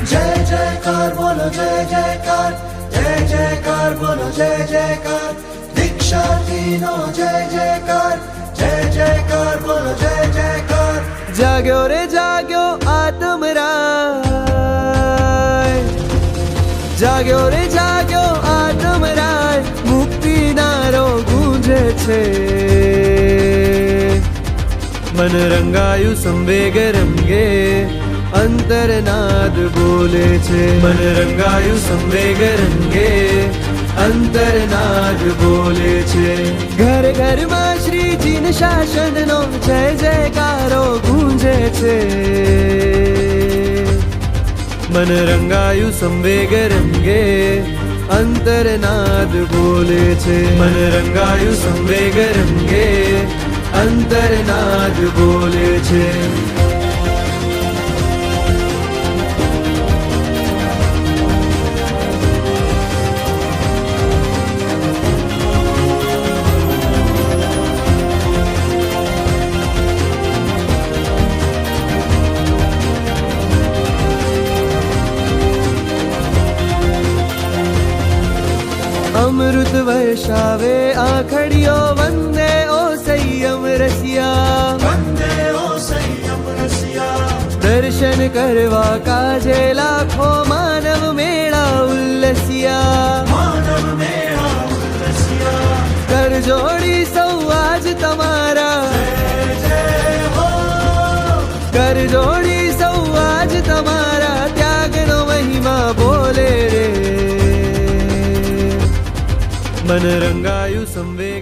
जय जयकार बोलो जय जयकार, जय जयकार बोलो जय जयकार, दीक्षा तीनों जय जयकार, जय जयकार बोलो जय जयकार। जाग्यो रे जाग्यो आत्मराय, जाग्यो रे जाग्यो आत्मराय, मुक्ति नारो गूंजे छे। मन रंगायु संवेग रंगे, अंतरनाद बोले छे। मन रंगायु संवेग रंगे, अंतरनाद बोले छे। घर घर में श्रीजी न शासन नो जय जयकारो गूंजे छे। मन रंगायु संवेग रंगे, अंतरनाद बोले छे। मन रंगायु संवेग रंगे, अंतरनाद बोले छे। अमृत वर्षावे आखड़ियो वंदे ओ संयम रसिया, वंदे ओ संयम रसिया। दर्शन करवा काजे लाखों मानव मेळा उल्लसिया, मानव मेळा उल्लसिया। कर जोड़ी सौ आज तमारा, जय जय हो। कर जोड़ी सौ आज तमारा, त्यागनो महिमा बोले रे। मन रंगायु संवेग